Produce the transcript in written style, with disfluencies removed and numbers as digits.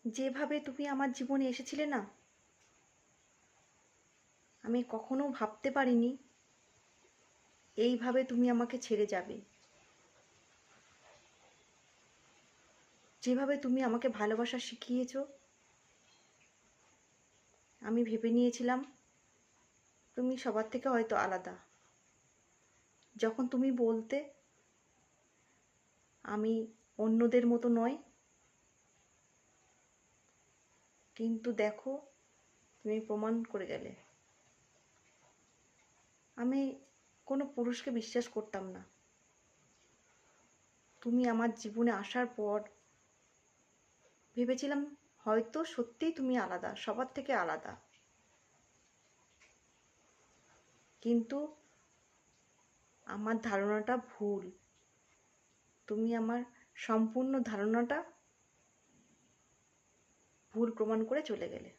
যেভাবে তুমি আমার জীবনে এসেছিলে না, আমি কখনো ভাবতে পারিনি এইভাবে তুমি আমাকে ছেড়ে যাবে। যেভাবে তুমি আমাকে ভালোবাসা শিখিয়েছো, আমি ভেবে নিয়েছিলাম তুমি সবার থেকে হয়তো আলাদা। যখন তুমি বলতে আমি অন্যদের মতো নয়, কিন্তু দেখো তুমি প্রমাণ করে গেলে। আমি কোনো পুরুষকে বিশ্বাস করতাম না। তুমি আমার জীবনে আসার পর ভেবেছিলাম হয়তো সত্যিই তুমি আলাদা, সবার থেকে আলাদা। কিন্তু আমার ধারণাটা ভুল। তুমি আমার সম্পূর্ণ ধারণাটা ভুল প্রমাণ করে চলে গেলে।